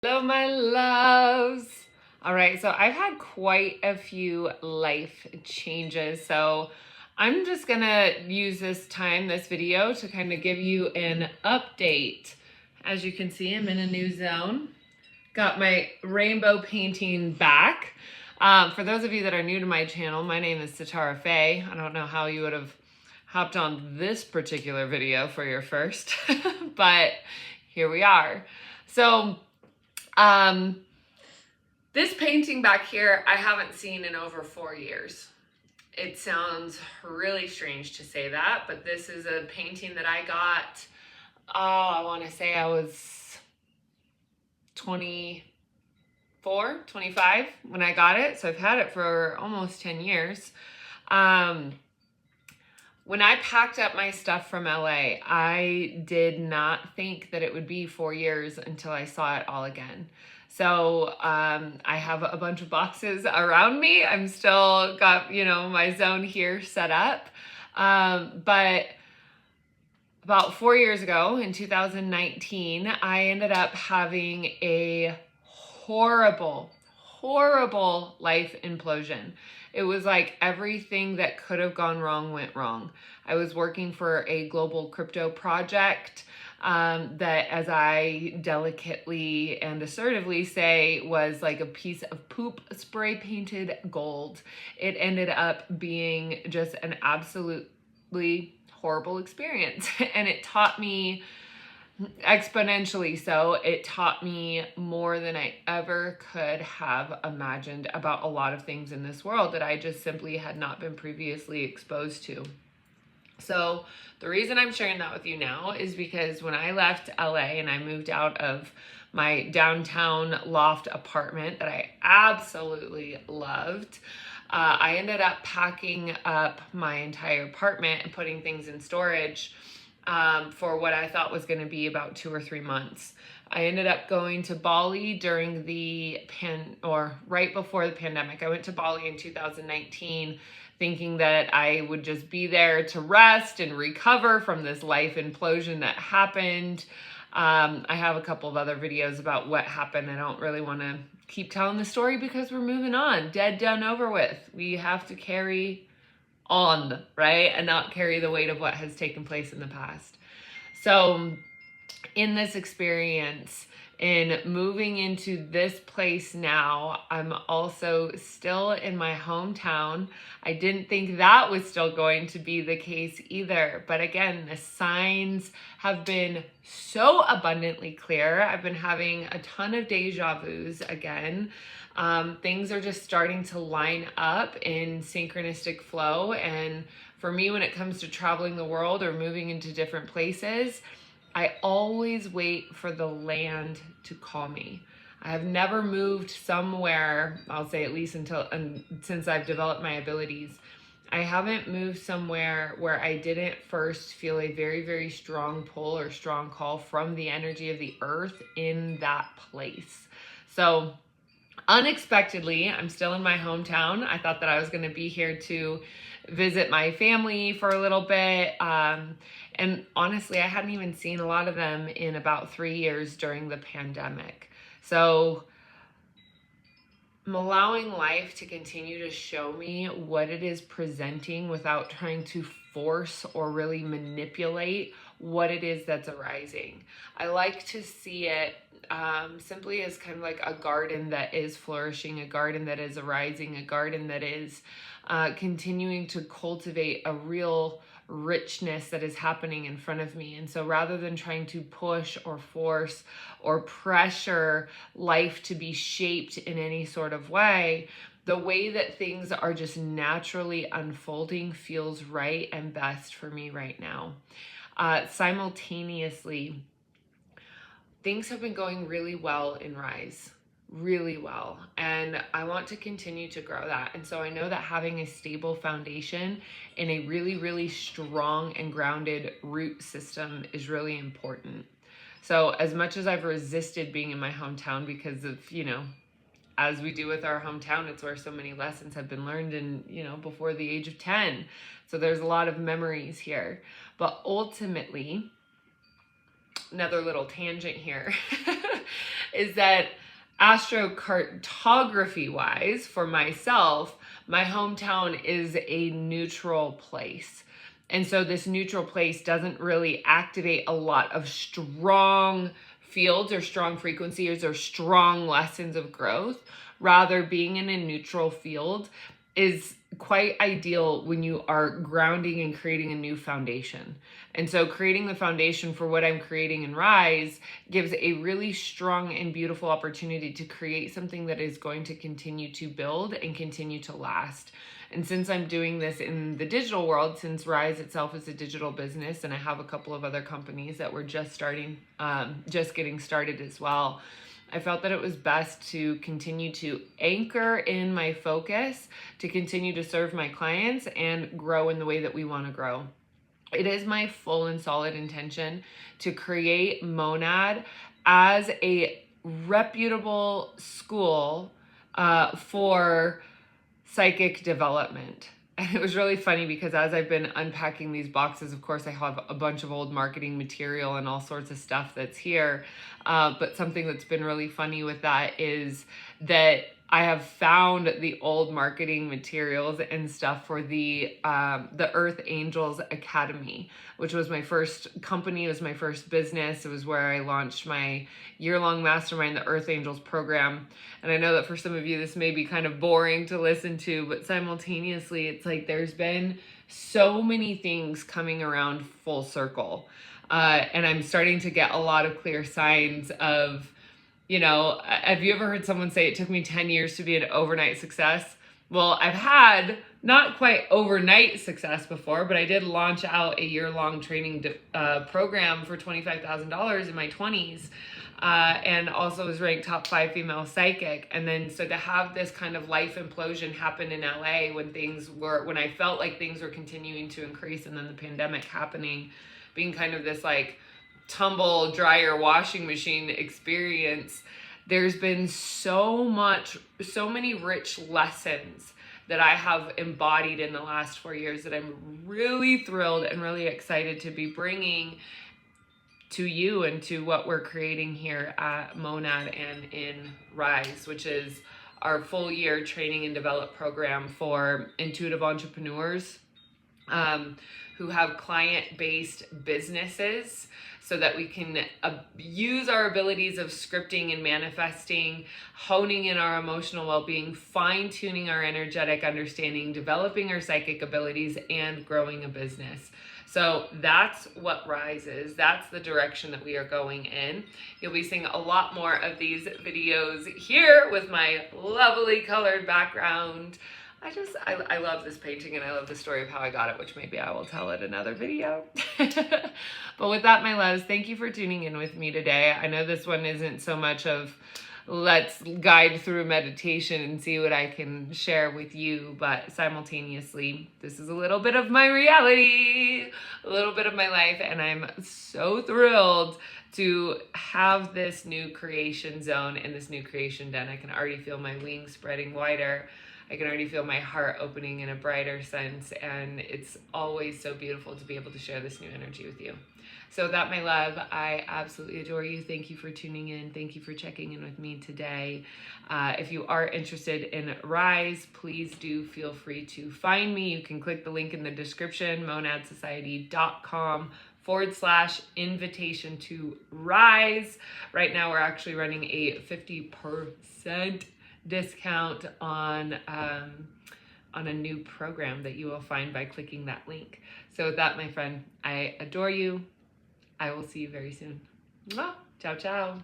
Hello, my loves. All right, so I've had quite a few life changes. So I'm just gonna use this video to kind of give you an update. As you can see, I'm in a new zone. Got my rainbow painting back. For those of you that are new to my channel, my name is Sitara Faye. I don't know how you would have hopped on this particular video for your first, but here we are. So, this painting back here, I haven't seen in over 4 years. It sounds really strange to say that, but this is a painting that I got, I want to say I was 24, 25 when I got it. So I've had it for almost 10 years. When I packed up my stuff from LA, I did not think that it would be 4 years until I saw it all again. So I have a bunch of boxes around me. I'm still got, my zone here set up. But about 4 years ago in 2019, I ended up having a horrible life implosion. It was like everything that could have gone wrong went wrong. I was working for a global crypto project that, as I delicately and assertively say, was like a piece of poop spray painted gold. It ended up being just an absolutely horrible experience. And it taught me exponentially so. It taught me more than I ever could have imagined about a lot of things in this world that I just simply had not been previously exposed to. So the reason I'm sharing that with you now is because when I left LA and I moved out of my downtown loft apartment that I absolutely loved, I ended up packing up my entire apartment and putting things in storage for what I thought was going to be about 2 or 3 months. I ended up going to Bali during the right before the pandemic. I went to Bali in 2019 thinking that I would just be there to rest and recover from this life implosion that happened. I have a couple of other videos about what happened. I don't really want to keep telling the story because we're moving on. Dead, done, over with. We have to carry on, right? And not carry the weight of what has taken place in the past. So in this experience, in moving into this place now, I'm also still in my hometown. I didn't think that was still going to be the case either. But again, the signs have been so abundantly clear. I've been having a ton of deja vus again. Things are just starting to line up in synchronistic flow. And for me, when it comes to traveling the world or moving into different places, I always wait for the land to call me. I have never moved somewhere, I'll say at least since I've developed my abilities, I haven't moved somewhere where I didn't first feel a very, very strong pull or strong call from the energy of the earth in that place. So unexpectedly, I'm still in my hometown. I thought that I was going to be here to visit my family for a little bit. And honestly, I hadn't even seen a lot of them in about 3 years during the pandemic. So I'm allowing life to continue to show me what it is presenting without trying to force or really manipulate what it is that's arising. I like to see it simply as kind of like a garden that is flourishing, a garden that is arising, a garden that is continuing to cultivate a real richness that is happening in front of me. And so rather than trying to push or force or pressure life to be shaped in any sort of way, the way that things are just naturally unfolding feels right and best for me right now. Simultaneously, things have been going really well in Rise. Really well. And I want to continue to grow that. And so I know that having a stable foundation and a really, really strong and grounded root system is really important. So as much as I've resisted being in my hometown because of, as we do with our hometown, it's where so many lessons have been learned in, before the age of 10. So there's a lot of memories here. But ultimately, another little tangent here, is that astrocartography wise, for myself, my hometown is a neutral place. And so this neutral place doesn't really activate a lot of strong fields or strong frequencies or strong lessons of growth. Rather, being in a neutral field is quite ideal when you are grounding and creating a new foundation. And so creating the foundation for what I'm creating in Rise gives a really strong and beautiful opportunity to create something that is going to continue to build and continue to last. And since I'm doing this in the digital world, since Rise itself is a digital business, and I have a couple of other companies that were just getting started as well, I felt that it was best to continue to anchor in my focus, to continue to serve my clients and grow in the way that we want to grow. It is my full and solid intention to create Monad as a reputable school for psychic development. And it was really funny because as I've been unpacking these boxes, of course, I have a bunch of old marketing material and all sorts of stuff that's here. But something that's been really funny with that is that I have found the old marketing materials and stuff for the Earth Angels Academy, which was my first company. It was my first business. It was where I launched my year-long mastermind, the Earth Angels program. And I know that for some of you, this may be kind of boring to listen to, but simultaneously, it's like there's been so many things coming around full circle. And I'm starting to get a lot of clear signs of, have you ever heard someone say it took me 10 years to be an overnight success? Well, I've had not quite overnight success before, but I did launch out a year-long training program for $25,000 in my 20s. And also was ranked top 5 female psychic. And then so to have this kind of life implosion happen in LA when I felt like things were continuing to increase, and then the pandemic happening, being kind of this like tumble dryer washing machine experience, there's been so many rich lessons that I have embodied in the last 4 years that I'm really thrilled and really excited to be bringing to you and to what we're creating here at Monad and in Rise, which is our full year training and develop program for intuitive entrepreneurs who have client-based businesses, so that we can use our abilities of scripting and manifesting, honing in our emotional well-being, fine-tuning our energetic understanding, developing our psychic abilities, and growing a business. So that's what Rise is. That's the direction that we are going in. You'll be seeing a lot more of these videos here with my lovely colored background. I love this painting, and I love the story of how I got it, which maybe I will tell in another video. But with that, my loves, thank you for tuning in with me today. I know this one isn't so much of let's guide through meditation and see what I can share with you, but simultaneously, this is a little bit of my reality, a little bit of my life, and I'm so thrilled to have this new creation zone and this new creation den. I can already feel my wings spreading wider. I can already feel my heart opening in a brighter sense, and it's always so beautiful to be able to share this new energy with you. So with that, my love, I absolutely adore you. Thank you for tuning in. Thank you for checking in with me today. If you are interested in Rise, please do feel free to find me. You can click the link in the description, monadsociety.com/invitation to Rise. Right now, we're actually running a 50% discount on a new program that you will find by clicking that link. So with that, my friend, I adore you. I will see you very soon. Mwah. Ciao, ciao.